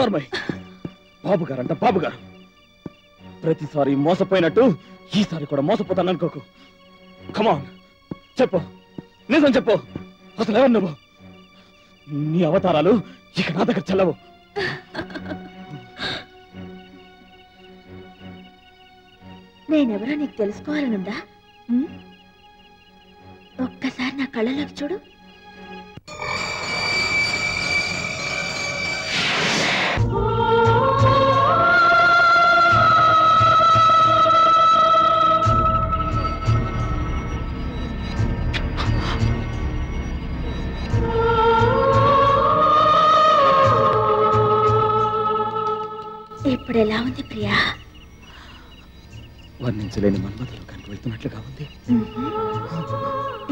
Normal బాబు గారంట బాబు గారు. ప్రతిసారి మోసపోయినట్టు ఈసారి కూడా మోసపోతాను అనుకోకు. కమాన్ చెప్పు, నిజం చెప్పు. అసలు ఎవరు నువ్వు? నీ అవతారాలు ఇక నా దగ్గర చెల్లవు. నేనెవరో నీకు తెలుసుకోవాలనుందా? ఒక్కసారి నా కళ్ళలోకి చూడు. ఇప్పుడు ఎలా ఉంది ప్రియా? వర్ణించలేని మన్మథలోకానికి వెళ్తున్నట్లుగా ఉంది.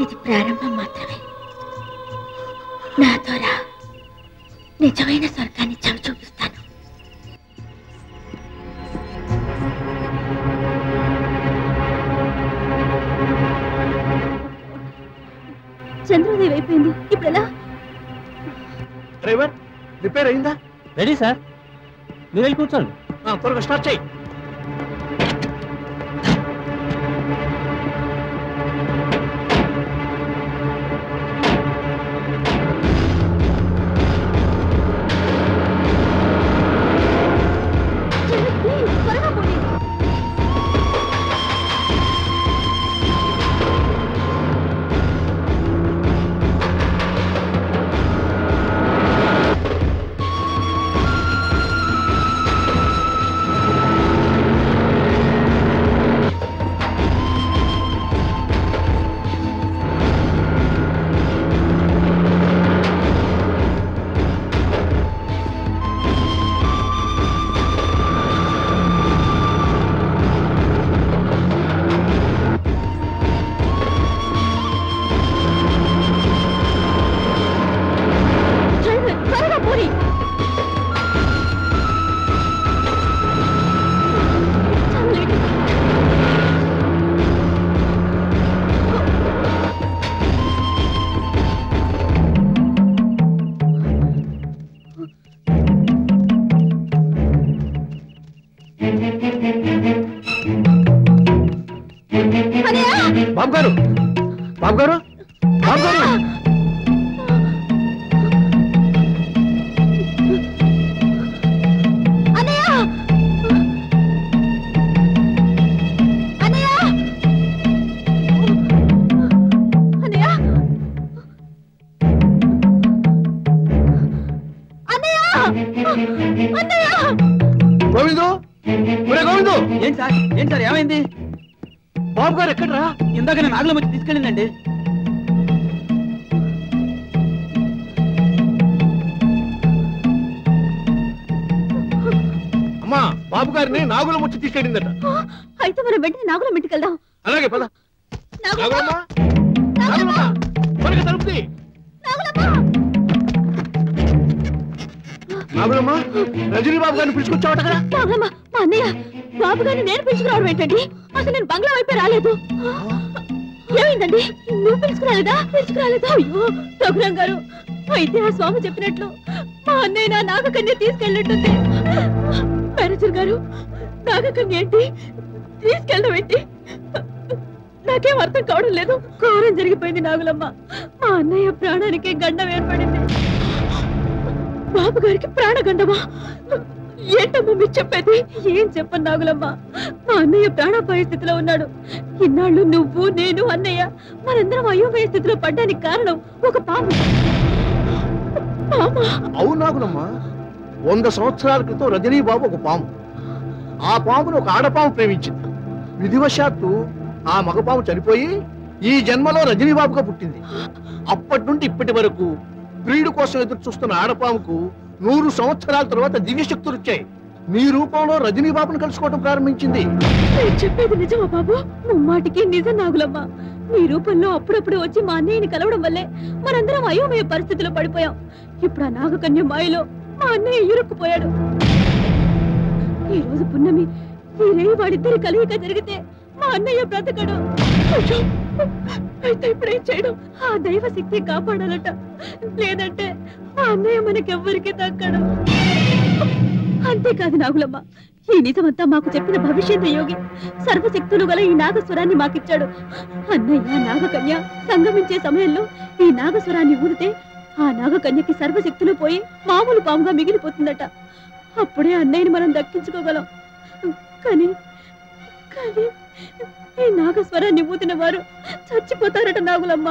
ఇది ప్రారంభం మాత్రమే. నాతో రా, నిజమైన స్వర్గాన్ని చవి చూపిస్తాను. చంద్రోదయం అయిపోయింది, ఇప్పుడు ఎలా? డ్రైవర్, రిపేర్ అయిందా? రెడీ సార్, మీరు వెళ్ళి కూర్చోండి. త్వరగా స్టార్ట్ చేయి. బాబు గారు, బాబు గారు, బాబు గారు. గోవిందు, గోవిందు. ఏంటి సార్, ఏంటి సార్, ఏమైంది? బాబు గారు ఎక్కడరా? ఇందాక నేను నాగులం వచ్చి తీసుకెళ్ళిందండి. అమ్మా, బాబు గారిని నాగులం వచ్చి తీసుకెళ్ళిందట. అయితే మనం వెంటనే నాగులం ఇంటికి వెళ్దాం. అలాగే పద. నాగులమ్మా, నాగులమ్మా, త్వరగా తలుపుది. నాగులమ్మా, రజనీ బాబు గారిని పిలుచుకొచ్చావట కదా? నాగులమ్మా, మా అన్నయ్య బాబు గారిని నేను పిలుచుకురావడం ఏంటండి? అసలు నేను బంగ్లా వైపే రాలేదు. ఏమైందండి? నువ్వు పిలుచుకురాలేదా? అయ్యో రఘురాం గారు, అయితే ఆ స్వామి చెప్పినట్లు మా అన్నయ్య నా నాగకన్య తీసుకెళ్ళినట్టుంది. మేనేజర్ గారు, నాగకన్య ఏంటి, తీసుకెళ్ళడం ఏంటి? నాకేం అర్థం కావడం లేదు. ఘోరం జరిగిపోయింది నాగులమ్మ. మా అన్నయ్య ప్రాణానికి గండం ఏర్పడింది. బాబు గారికి ప్రాణగండమా? ఏంటమ్మా మీరు చెప్పేది? ఏం చెప్పను నాగులమ్మ, మా అన్నయ్య ప్రాణాపాయ స్థితిలో ఉన్నాడు. ఇన్నాళ్ళు నువ్వు, నేను, అన్నయ్య మనందరం అయోమయ స్థితిలో పడ్డానికి కారణం ఒక పాము. అవును నాగులమ్మ, 100 సంవత్సరాల క్రితం రజనీ బాబు ఒక పాము, ఆ పామును ఒక ఆడపాము ప్రేమించింది. విధివశాత్తు ఆ మగపాము చనిపోయి ఈ జన్మలో రజనీ బాబుగా పుట్టింది. అప్పటి నుండి ఇప్పటి వరకు ప్రియుడు కోసం ఎదురు చూస్తున్న ఆడపాముకు 100 సంవత్సరాల తర్వాత దివ్యశక్తులు వచ్చాయి. మీ రూపంలో రజనీ బాబును కలుసుకోవడం ప్రారంభించింది. చెప్పేది నిజమా బాబు? ముమ్మాటికి నిజం నాగులమ్మ. నీ రూపంలో అప్పుడప్పుడు వచ్చి మా అన్నయ్యని కలవడం వల్లే మనందరం అయోమయ పరిస్థితిలో పడిపోయాం. ఇప్పుడు ఆ నాగకన్య మాయలో మా అన్నయ్య ఇరుక్కుపోయాడు. ఈ రోజు పున్నమి, ఈ రేయి వాడిద్దరి కలియిక జరిగితే మా అన్నయ్య బ్రతకడు. అయితే ఇప్పుడేం చేయడం? ఆ దైవ శక్తి కాపాడాలట, లేదంటే మా అన్నయ్య మనకెవ్వరికి దక్కడు. అంతేకాదు నాగులమ్మ, ఈ నిజమంతా మాకు చెప్పిన భవిష్యత్తు యోగి సర్వశక్తులు గల ఈ నాగస్వరాన్ని మాకిచ్చాడు. అన్నయ్య నాగకన్య సంగమించే సమయంలో ఈ నాగస్వరాన్ని ఊదితే ఆ నాగకన్యకి సర్వశక్తులు పోయి మామూలు పాముగా మిగిలిపోతుందట. అప్పుడే అన్నయ్యని మనం దక్కించుకోగలం. కానీ కానీ ఈ నాగస్వరాన్ని ఊదిన వారు చచ్చిపోతారట నాగులమ్మ.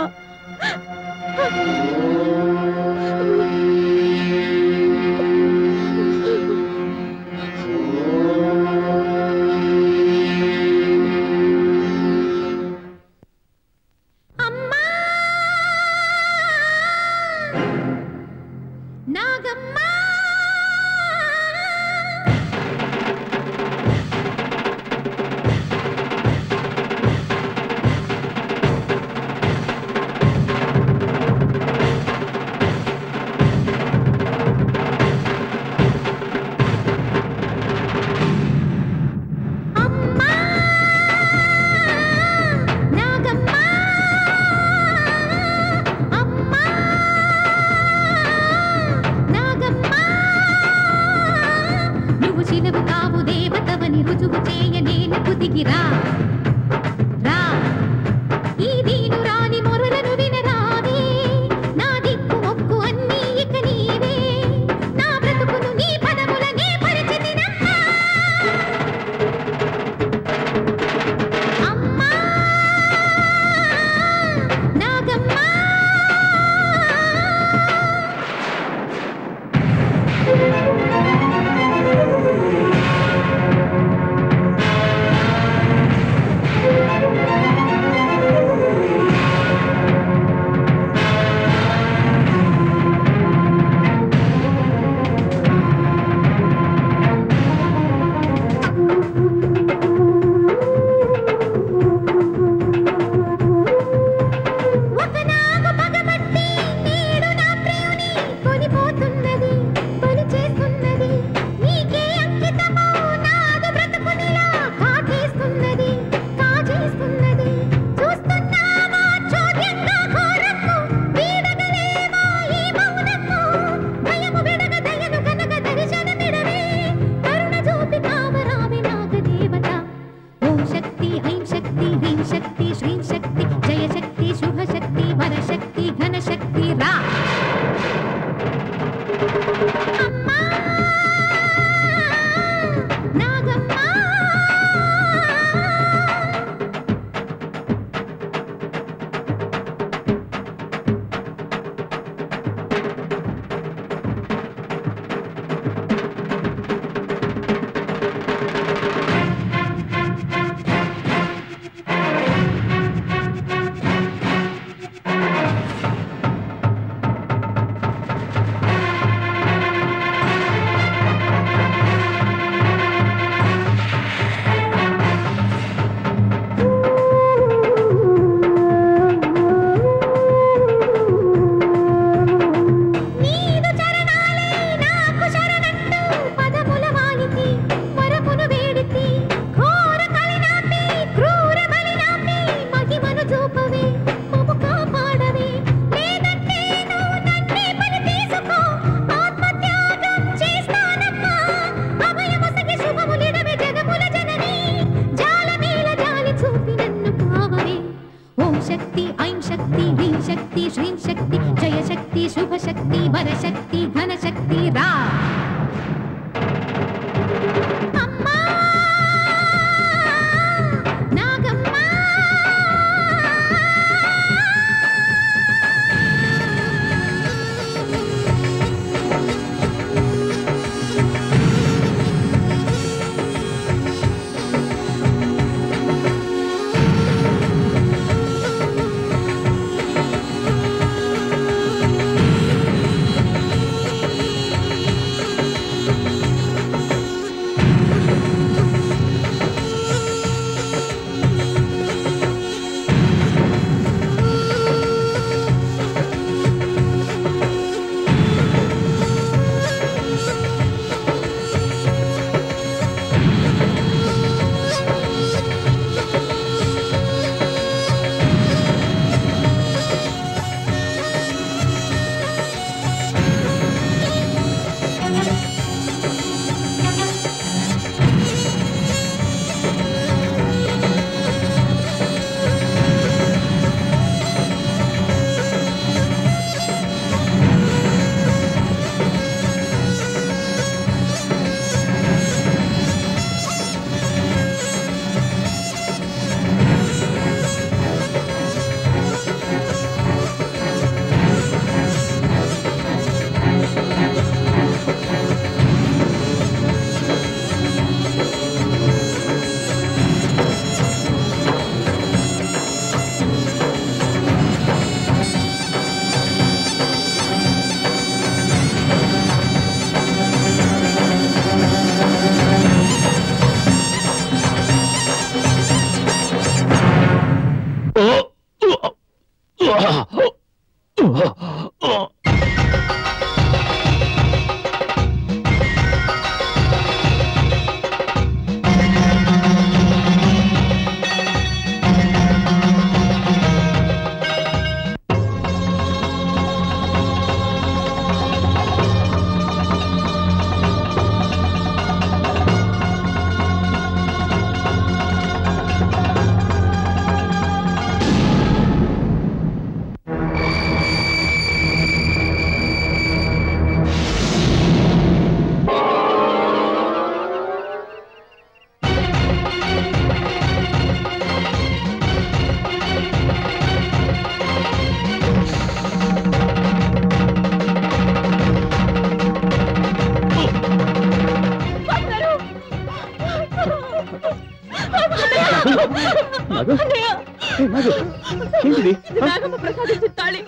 ఏంటిది? నాగమ్మ ప్రసాదించిన తాళి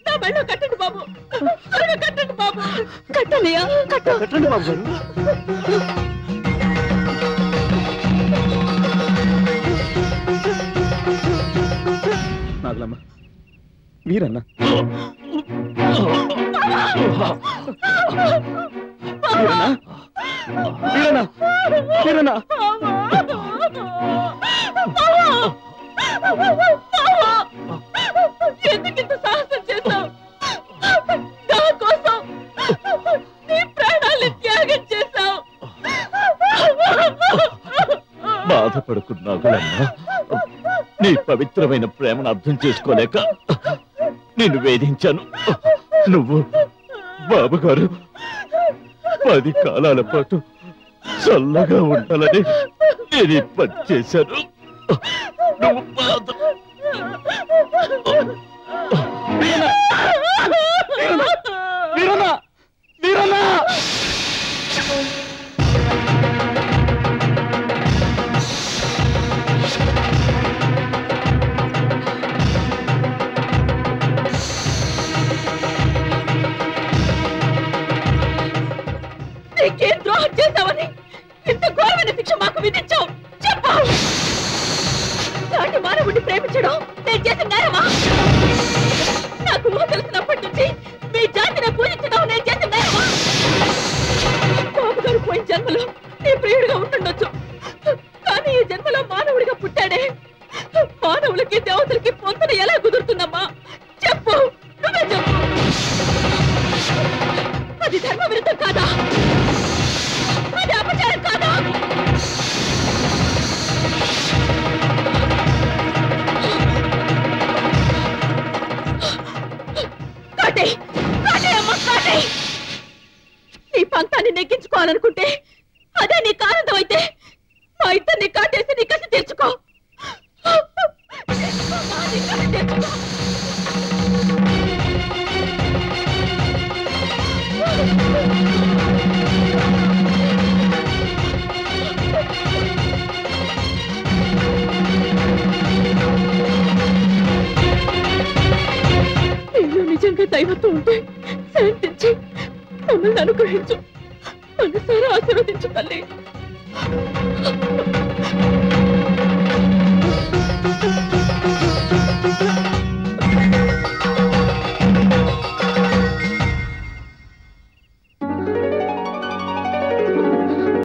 నా మెళ్ళో కట్టండి బాబు, కట్టండి బాబు, కట్టండియా, కట్టండి బాబు గారు. నాగలమ్మ మీరన్నా ఎందుకింత సాహసం చేశావు? నా కోసం నీ ప్రాణాన్ని త్యాగం చేశావు. బాధపడుకున్నాగులమ్మా, నీ పవిత్రమైన ప్రేమను అర్థం చేసుకోలేక నిన్ను వేధించాను. నువ్వు బాబుగారు 10 కాలాల పాటు చల్లగా ఉండాలని నేను పని చేశాను. నువ్వు నీకేం ద్రోహం చేశావని ఇంత ఘోరమైన శిక్ష మాకు విధించావు? చెప్పావు. నాటి మానవుడిని ప్రేమించడం నేను చేసిన నేరమా? నాకు ఊహ తెలిసినప్పటి నుంచి మీ జాతిని పూజించడం నేను చేసిన నేరమా? బాబు గారు పోయిన జన్మలో నీ ప్రియుడిగా ఉంటుండొచ్చు, కానీ ఈ జన్మలో మానవుడిగా పుట్టాడే. మానవులకి దేవతలకి పొంతన ఎలా కుదురుతుందమ్మా? చెప్పు, నువ్వే చెప్పు. అది ధర్మ విరుద్ధం కాదా? అది అపచారం కాదా? నీ పంతాన్ని నెగ్గించుకోవాలనుకుంటే అదే నీకు ఆనందం అయితే మా ఇద్దరిని కాటేసి నీ కసి తెచ్చుకో. నీలో నిజంగా దైవత్వం ఉంటే శాంతించి మమ్మల్ని అనుగ్రహించు, మనసారా ఆశీర్వదించు తల్లి.